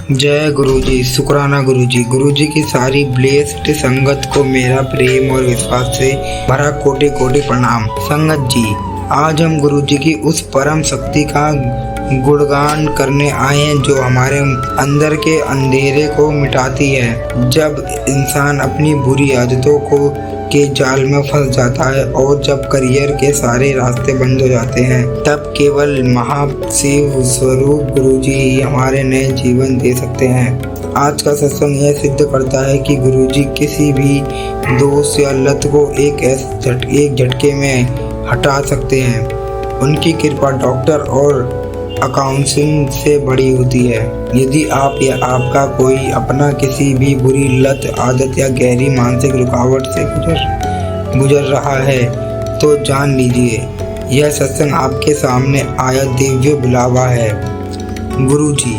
जय गुरुजी, शुक्राना गुरुजी। गुरुजी की सारी ब्लेस्ड संगत को मेरा प्रेम और विश्वास से भरा कोटि कोटि प्रणाम। संगत जी, आज हम गुरुजी की उस परम शक्ति का गुणगान करने आए हैं जो हमारे अंदर के अंधेरे को मिटाती है। जब इंसान अपनी बुरी आदतों के जाल में फंस जाता है और जब करियर के सारे रास्ते बंद हो जाते हैं, तब केवल महाशिव स्वरूप गुरुजी ही हमारे नए जीवन दे सकते हैं। आज का सत्संग यह सिद्ध करता है कि गुरुजी किसी भी दोष या लत को एक झटके में हटा सकते हैं। उनकी कृपा डॉक्टर और अकाउंटिंग से बड़ी होती है। यदि आप या आपका कोई अपना किसी भी बुरी लत, आदत या गहरी मानसिक रुकावट से गुजर रहा है तो जान लीजिए, यह सत्संग आपके सामने आया दिव्य बुलावा है। गुरुजी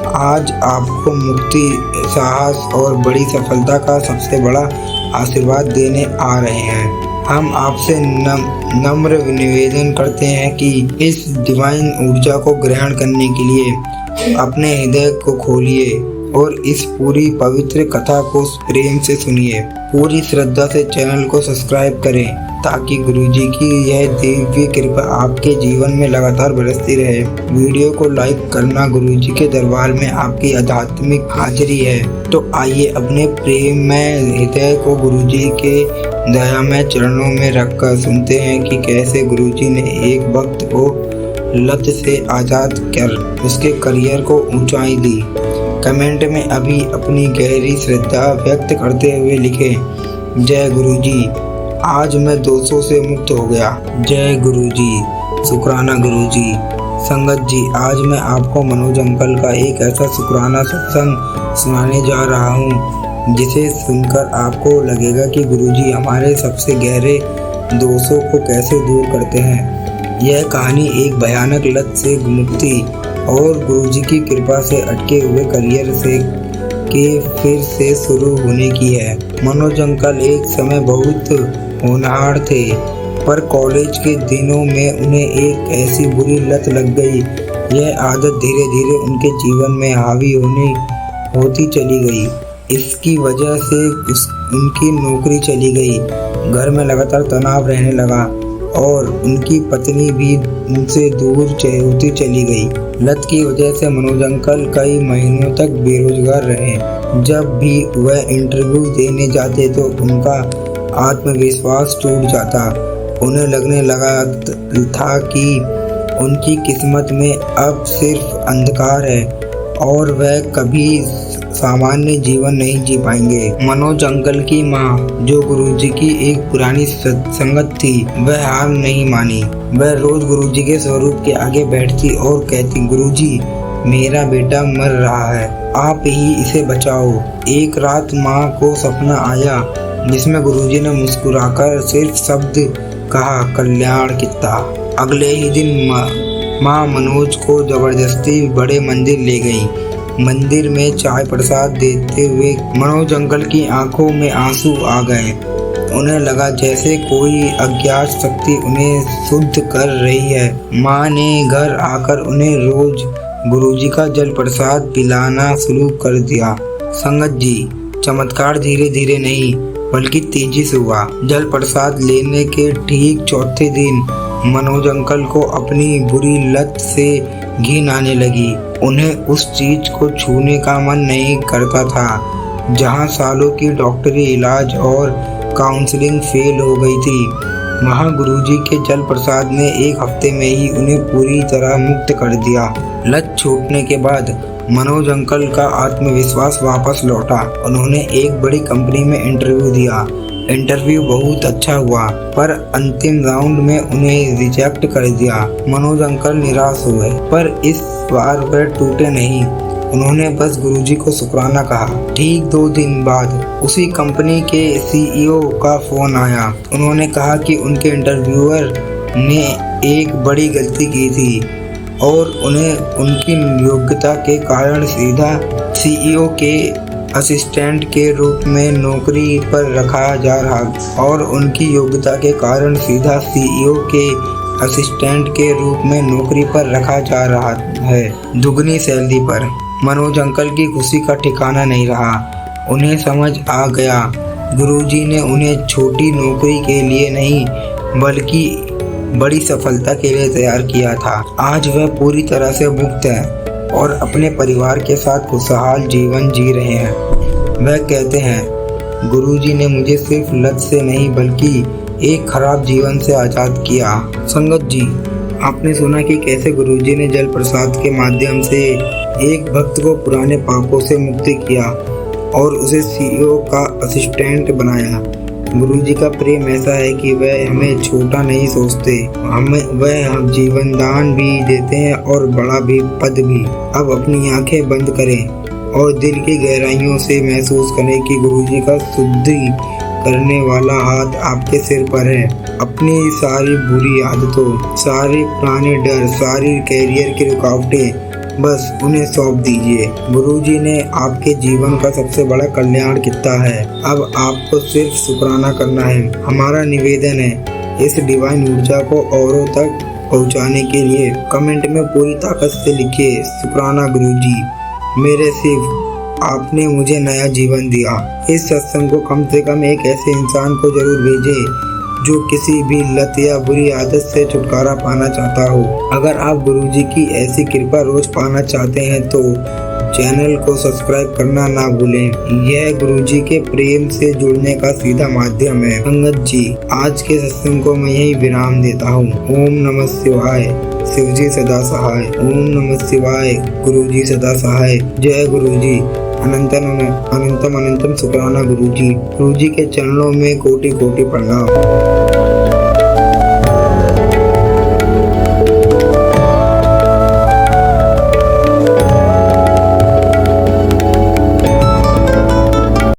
आज आपको मुक्ति, साहस और बड़ी सफलता का सबसे बड़ा आशीर्वाद देने आ रहे हैं। हम आपसे नम्र निवेदन करते हैं कि इस डिवाइन ऊर्जा को ग्रहण करने के लिए अपने हृदय को खोलिए और इस पूरी पवित्र कथा को प्रेम से सुनिए। पूरी श्रद्धा से चैनल को सब्सक्राइब करें ताकि गुरुजी की यह दिव्य कृपा आपके जीवन में लगातार बरसती रहे। वीडियो को लाइक करना गुरुजी के दरबार में आपकी आध्यात्मिक हाजिरी है। तो आइए अपने प्रेम में हृदय को गुरुजी के दयामय चरणों में रखकर सुनते हैं कि कैसे गुरुजी ने एक भक्त को लत से आज़ाद कर उसके करियर को ऊंचाई दी। कमेंट में अभी अपनी गहरी श्रद्धा व्यक्त करते हुए लिखें, जय गुरुजी, आज मैं दोषों से मुक्त हो गया। जय गुरुजी, शुक्राना गुरुजी। संगत जी, आज मैं आपको मनोज अंकल का एक ऐसा शुक्राना सत्संग सुनाने जा रहा हूँ जिसे सुनकर आपको लगेगा कि गुरुजी हमारे सबसे गहरे दोषों को कैसे दूर करते हैं। यह कहानी एक भयानक लत से मुक्ति और गुरुजी की कृपा से अटके हुए करियर के फिर से शुरू होने की है। मनोज अंकल एक समय बहुत होनहार थे, पर कॉलेज के दिनों में उन्हें एक ऐसी बुरी लत लग गई। यह आदत धीरे धीरे उनके जीवन में हावी होती चली गई। इसकी वजह से उनकी नौकरी चली गई, घर में लगातार तनाव रहने लगा और उनकी पत्नी भी उनसे दूर होती चली गई। लत की वजह से मनोज अंकल कई महीनों तक बेरोजगार रहे। जब भी वह इंटरव्यू देने जाते तो उनका आत्मविश्वास टूट जाता। उन्हें लगने लगा था कि उनकी किस्मत में अब सिर्फ अंधकार है और वह कभी सामान्य जीवन नहीं जी पाएंगे। मनोज अंकल की माँ, जो गुरुजी की एक पुरानी संगत थी, वह हार नहीं मानी। वह रोज गुरुजी के स्वरूप के आगे बैठती और कहती, गुरुजी, मेरा बेटा मर रहा है, आप ही इसे बचाओ। एक रात माँ को सपना आया जिसमें गुरुजी ने मुस्कुराकर सिर्फ शब्द कहा, कल्याण कित्ता। अगले ही दिन माँ मनोज को जबरदस्ती बड़े मंदिर ले गई। मंदिर में चाय प्रसाद देते हुए मनोज अंकल की आंखों में आंसू आ गए। उन्हें लगा जैसे कोई अज्ञात शक्ति उन्हें शुद्ध कर रही है। माँ ने घर आकर उन्हें रोज गुरुजी का जल प्रसाद पिलाना शुरू कर दिया। संगत जी, चमत्कार धीरे धीरे नहीं बल्कि तेजी से हुआ। जल प्रसाद लेने के ठीक चौथे दिन मनोज अंकल को अपनी बुरी लत से घिन आने लगी। उन्हें उस चीज को छूने का मन नहीं करता था जहां सालों की डॉक्टरी इलाज और काउंसलिंग फेल हो गई थी। वहां गुरुजी के जल प्रसाद ने एक हफ्ते में ही उन्हें पूरी तरह मुक्त कर दिया। लत छूटने के बाद मनोज अंकल का आत्मविश्वास वापस लौटा। उन्होंने एक बड़ी कंपनी में इंटरव्यू दिया। इंटरव्यू बहुत अच्छा हुआ, पर अंतिम राउंड में उन्हें रिजेक्ट कर दिया। मनोज अंकल निराश हुए, पर इस बार वह टूटे नहीं। उन्होंने बस गुरुजी को शुक्राना कहा। ठीक 2 दिन बाद उसी कंपनी के CEO का फोन आया। उन्होंने कहा कि उनके इंटरव्यूअर ने एक बड़ी गलती की थी और उन्हें उनकी योग्यता के कारण सीधा CEO के असिस्टेंट के रूप में नौकरी पर रखा जा रहा और उनकी योग्यता के कारण सीधा CEO के असिस्टेंट के रूप में नौकरी पर रखा जा रहा है, दुगनी सैलरी पर। मनोज अंकल की खुशी का ठिकाना नहीं रहा। उन्हें समझ आ गया गुरुजी ने उन्हें छोटी नौकरी के लिए नहीं बल्कि बड़ी सफलता के लिए तैयार किया था। आज वह पूरी तरह से मुक्त है और अपने परिवार के साथ खुशहाल जीवन जी रहे हैं। वह कहते हैं गुरुजी ने मुझे सिर्फ लत से नहीं बल्कि एक खराब जीवन से आज़ाद किया। संगत जी, आपने सुना कि कैसे गुरुजी ने जल प्रसाद के माध्यम से एक भक्त को पुराने पापों से मुक्ति किया और उसे सीईओ का असिस्टेंट बनाया। गुरुजी का प्रेम ऐसा है कि वह हमें छोटा नहीं सोचते, वह हम जीवन दान भी देते हैं और बड़ा भी पद भी। अब अपनी आंखें बंद करें और दिल की गहराइयों से महसूस करें कि गुरुजी का शुद्धि करने वाला हाथ आपके सिर पर है। अपनी सारी बुरी आदतों, सारे पुराने डर, सारी कैरियर की रुकावटें बस उन्हें सौंप दीजिए। गुरुजी ने आपके जीवन का सबसे बड़ा कल्याण किया है। अब आपको सिर्फ शुक्राना करना है। हमारा निवेदन है इस डिवाइन ऊर्जा को औरों तक पहुंचाने के लिए कमेंट में पूरी ताकत से लिखिए, शुक्राना गुरुजी, मेरे सिर्फ आपने मुझे नया जीवन दिया। इस सत्संग को कम से कम एक ऐसे इंसान को जरूर भेजें जो किसी भी लत या बुरी आदत से छुटकारा पाना चाहता हो। अगर आप गुरुजी की ऐसी कृपा रोज पाना चाहते हैं तो चैनल को सब्सक्राइब करना ना भूलें। यह गुरुजी के प्रेम से जुड़ने का सीधा माध्यम है। संगत जी, आज के सत्संग को मैं यही विराम देता हूँ। ओम नमः शिवाय। शिवजी सदा सहाय। ओम नमः शिवाय। गुरुजी सदा सहाय। जय गुरुजी। अनंतम अनंतम शुक्राना गुरुजी। गुरुजी के चरणों में कोटि कोटि प्रणाम।